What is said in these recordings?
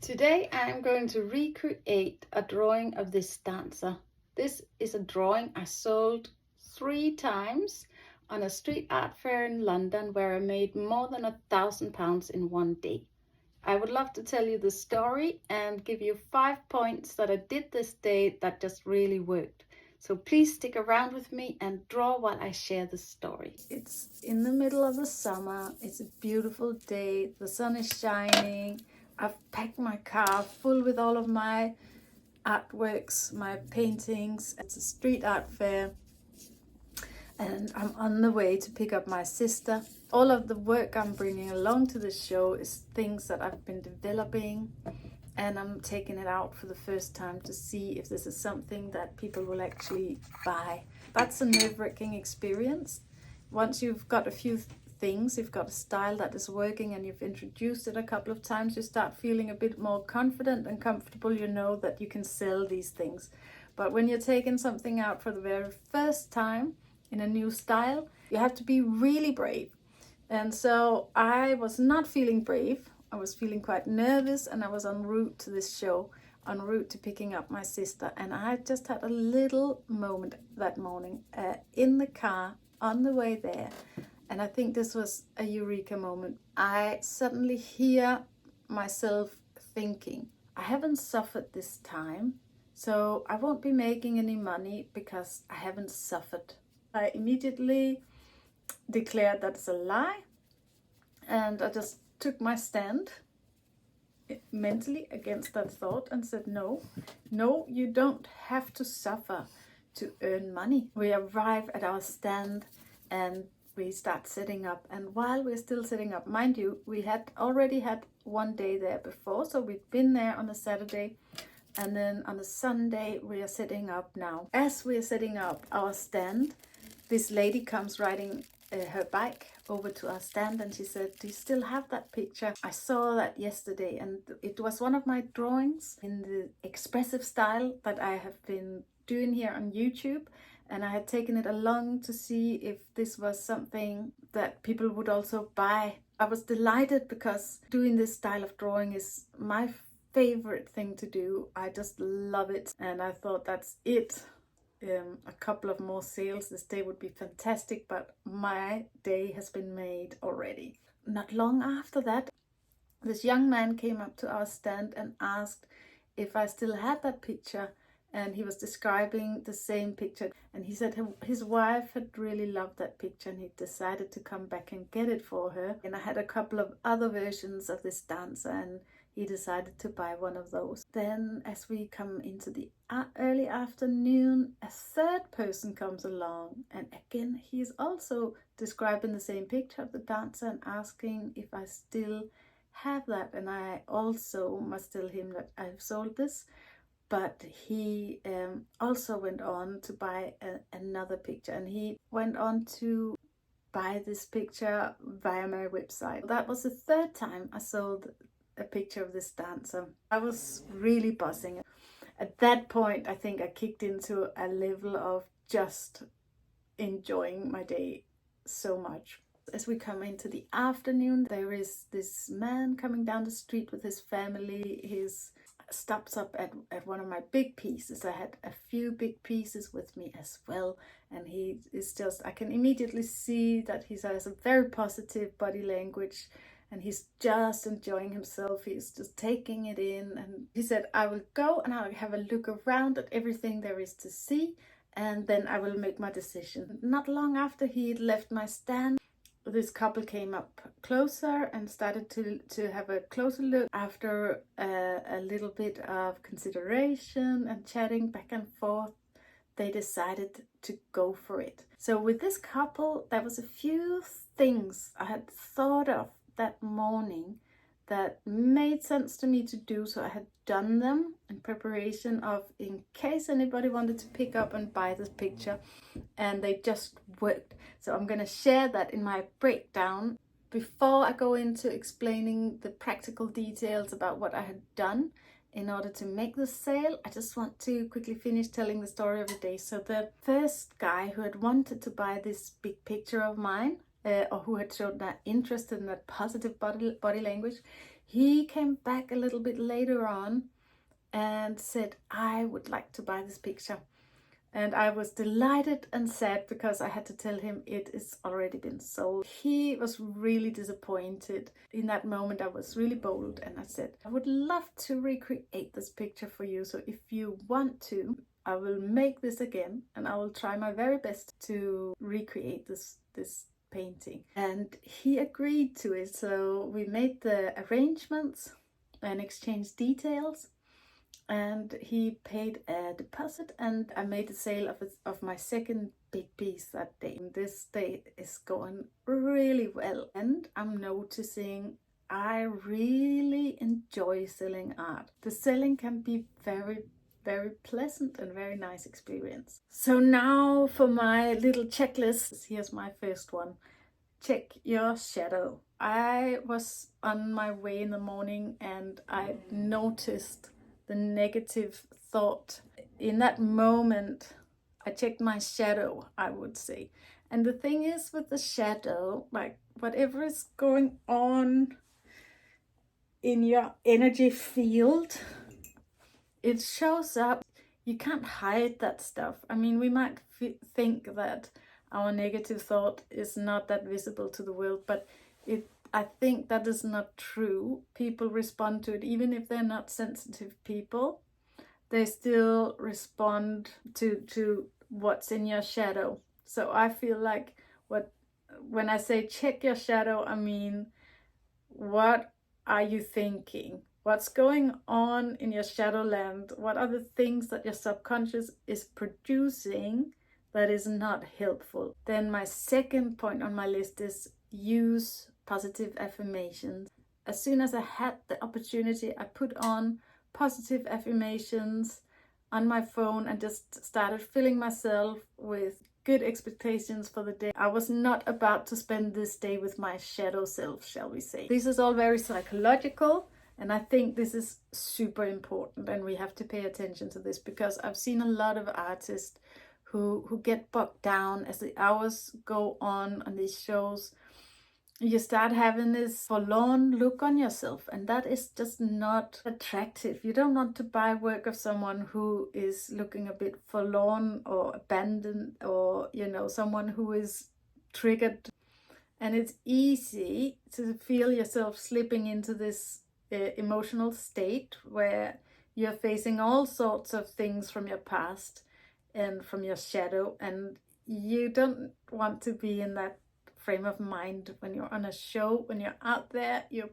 Today I'm going to recreate a drawing of this stanza. This is a drawing I sold 3 times on a street art fair in London where I made more than £1,000 in one day. I would love to tell you the story and give you 5 points that I did this day that just really worked. So please stick around with me and draw while I share the story. It's in the middle of the summer. It's a beautiful day. The sun is shining. I've packed my car full with all of my artworks, my paintings. It's a street art fair and I'm on the way to pick up my sister. All of the work I'm bringing along to the show is things that I've been developing, and I'm taking it out for the first time to see if this is something that people will actually buy. That's a nerve-wracking experience. Once you've got a few things, you've got a style that is working and you've introduced it a couple of times, you start feeling a bit more confident and comfortable. You know that you can sell these things. But when you're taking something out for the very first time in a new style, you have to be really brave. And so I was not feeling brave. I was feeling quite nervous, and I was en route to this show, en route to picking up my sister. And I just had a little moment that morning in the car on the way there. And I think this was a eureka moment. I suddenly hear myself thinking, I haven't suffered this time, so I won't be making any money because I haven't suffered. I immediately declared that's a lie, and I just took my stand mentally against that thought and said, no, you don't have to suffer to earn money. We arrive at our stand and we start setting up, and while we're still setting up, mind you, we had already had one day there before, so we've been there on a Saturday, and then on a Sunday we are setting up now. As we are setting up our stand, this lady comes riding her bike over to our stand, and she said, do you still have that picture? I saw that yesterday, and it was one of my drawings in the expressive style that I have been doing here on YouTube, and I had taken it along to see if this was something that people would also buy. I was delighted because doing this style of drawing is my favorite thing to do. I just love it, and I thought that's it. A couple of more sales this day would be fantastic, but my day has been made already. Not long after that, this young man came up to our stand and asked if I still had that picture, and he was describing the same picture, and he said his wife had really loved that picture and he decided to come back and get it for her. And I had a couple of other versions of this dancer, and he decided to buy one of those. Then as we come into the early afternoon, a third person comes along, and again he is also describing the same picture of the dancer and asking if I still have that, and I also must tell him that I've sold this. But he also went on to buy another picture, and he went on to buy this picture via my website. That was the third time I sold a picture of this dancer. I was really buzzing. At that point, I think I kicked into a level of just enjoying my day so much. As we come into the afternoon, there is this man coming down the street with his family. He stops up at one of my big pieces. I had a few big pieces with me as well, and he is just, I can immediately see that he has a very positive body language, and he's just enjoying himself. He's just taking it in, and he said, I will go and I'll have a look around at everything there is to see, and then I will make my decision. Not long after he had left my stand, this couple came up closer and started to have a closer look. After a little bit of consideration and chatting back and forth, they decided to go for it. So with this couple, there was a few things I had thought of that morning that made sense to me to do, so I had done them in preparation of in case anybody wanted to pick up and buy this picture, and they just worked. So I'm going to share that in my breakdown. Before I go into explaining the practical details about what I had done in order to make the sale, I just want to quickly finish telling the story of the day. So the first guy who had wanted to buy this big picture of mine, or who had showed that interest in that positive body language, He came back a little bit later on and said, I would like to buy this picture. And I was delighted and sad because I had to tell him it is already been sold. He was really disappointed. In that moment I was really bold and I said, I would love to recreate this picture for you. So if you want to, I will make this again and I will try my very best to recreate this painting. And he agreed to it. So we made the arrangements and exchanged details. And he paid a deposit and I made a sale of my second big piece that day. This day is going really well and I'm noticing I really enjoy selling art. The selling can be very pleasant and very nice experience. So now for my little checklist, here's my first one. Check your shadow. I was on my way in the morning and I noticed the negative thought. In that moment, I checked my shadow, I would say. And the thing is with the shadow, like whatever is going on in your energy field, it shows up. You can't hide that stuff. I mean, we might think that our negative thought is not that visible to the world, but I think that is not true. People respond to it, even if they're not sensitive people. They still respond to what's in your shadow. So I feel like when I say check your shadow, I mean, what are you thinking? What's going on in your shadow land? What are the things that your subconscious is producing that is not helpful? Then my second point on my list is use positive affirmations. As soon as I had the opportunity, I put on positive affirmations on my phone and just started filling myself with good expectations for the day. I was not about to spend this day with my shadow self, shall we say. This is all very psychological, and I think this is super important and we have to pay attention to this, because I've seen a lot of artists who get bogged down as the hours go on these shows. You start having this forlorn look on yourself, and that is just not attractive. You don't want to buy work of someone who is looking a bit forlorn or abandoned, or someone who is triggered. And it's easy to feel yourself slipping into this emotional state where you're facing all sorts of things from your past and from your shadow, and you don't want to be in that frame of mind when you're on a show. When you're out there, you're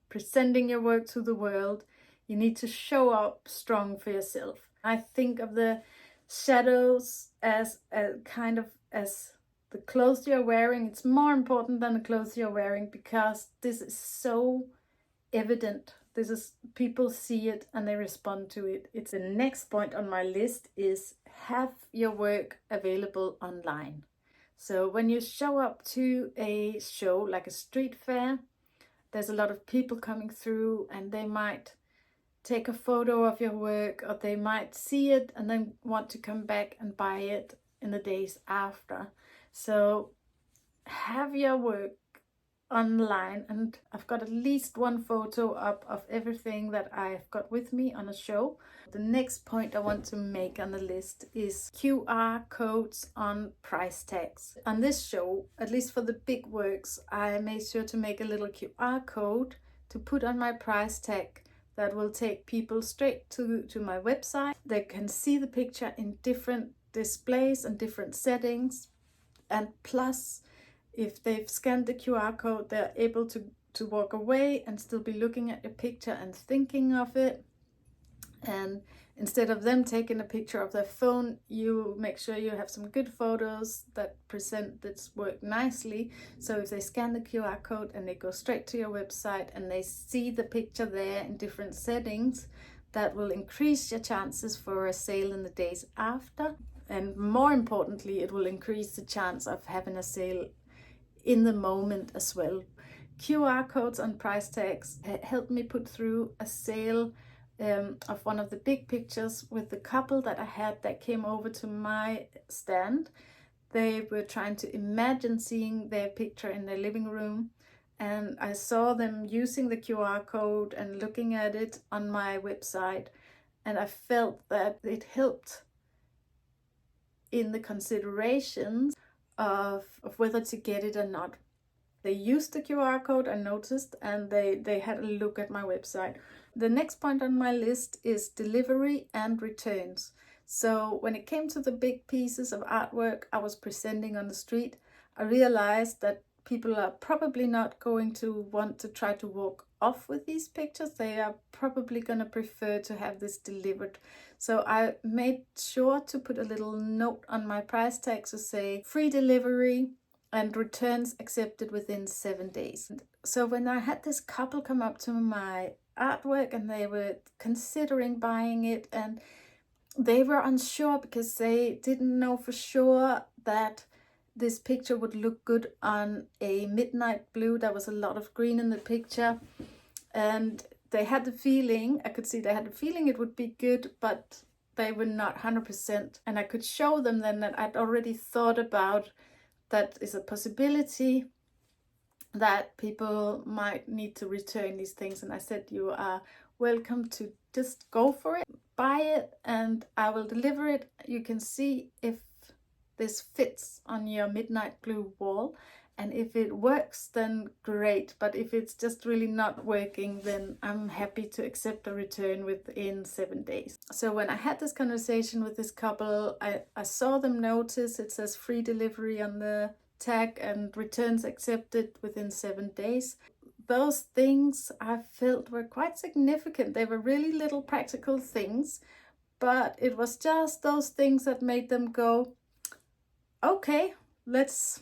presenting your work to the world, you need to show up strong for yourself. I think of the shadows as a kind of as the clothes you're wearing. It's more important than the clothes you're wearing, because this is so evident. This is, people see it and they respond to it. It's the next point on my list is have your work available online. So when you show up to a show like a street fair, there's a lot of people coming through and they might take a photo of your work, or they might see it and then want to come back and buy it in the days after. So have your work online, and I've got at least one photo up of everything that I've got with me on a show. The next point I want to make on the list is QR codes on price tags. On this show, at least for the big works, I made sure to make a little QR code to put on my price tag that will take people straight to my website. They can see the picture in different displays and different settings, and plus if they've scanned the QR code, they're able to walk away and still be looking at your picture and thinking of it. And instead of them taking a picture of their phone, you make sure you have some good photos that present this work nicely. So if they scan the QR code and they go straight to your website and they see the picture there in different settings, that will increase your chances for a sale in the days after. And more importantly, it will increase the chance of having a sale in the moment as well. QR codes on price tags helped me put through a sale of one of the big pictures with the couple that I had that came over to my stand. They were trying to imagine seeing their picture in their living room, and I saw them using the QR code and looking at it on my website, and I felt that it helped in the considerations of whether to get it or not. They used the QR code, I noticed, and they had a look at my website. The next point on my list is delivery and returns. So when it came to the big pieces of artwork I was presenting on the street, I realized that people are probably not going to want to try to walk off with these pictures. They are probably going to prefer to have this delivered. So I made sure to put a little note on my price tag to say free delivery and returns accepted within 7 days. So when I had this couple come up to my artwork and they were considering buying it, and they were unsure because they didn't know for sure that this picture would look good on a midnight blue. There was a lot of green in the picture, and they had the feeling, I could see they had the feeling it would be good, but they were not 100%. And I could show them then that I'd already thought about that is a possibility that people might need to return these things. And I said, you are welcome to just go for it, buy it, and I will deliver it. You can see if this fits on your midnight blue wall, and if it works, then great. But if it's just really not working, then I'm happy to accept a return within 7 days. So when I had this conversation with this couple, I saw them notice it says free delivery on the tag and returns accepted within 7 days. Those things I felt were quite significant. They were really little practical things, but it was just those things that made them go, okay, let's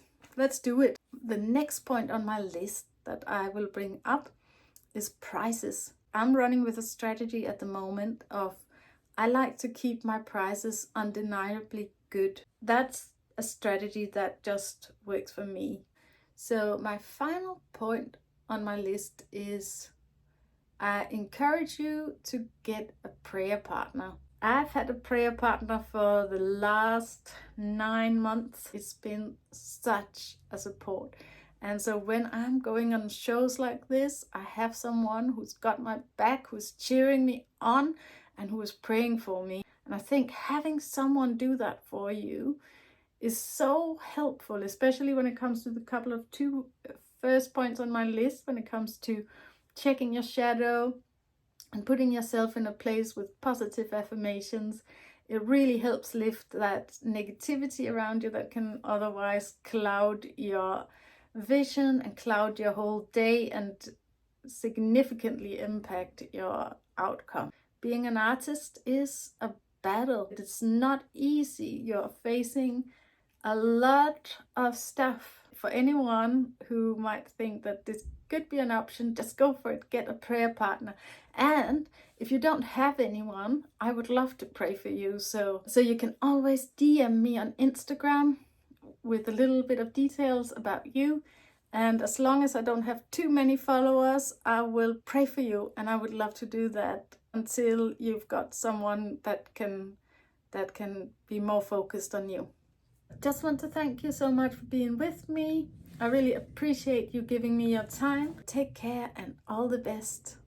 do it. The next point on my list that I will bring up is prices. I'm running with a strategy at the moment of I like to keep my prices undeniably good. That's a strategy that just works for me. So my final point on my list is I encourage you to get a prayer partner. I've had a prayer partner for the last 9 months. It's been such a support. And so when I'm going on shows like this, I have someone who's got my back, who's cheering me on, and who is praying for me. And I think having someone do that for you is so helpful, especially when it comes to the couple of two first points on my list, when it comes to checking your shadow and putting yourself in a place with positive affirmations. It really helps lift that negativity around you that can otherwise cloud your vision and cloud your whole day and significantly impact your outcome. Being an artist is a battle. It's not easy. You're facing a lot of stuff. For anyone who might think that this could be an option, just go for it. Get a prayer partner. And if you don't have anyone, I would love to pray for you. So you can always DM me on Instagram with a little bit of details about you. And as long as I don't have too many followers, I will pray for you. And I would love to do that until you've got someone that can be more focused on you. Just want to thank you so much for being with me. I really appreciate you giving me your time. Take care and all the best.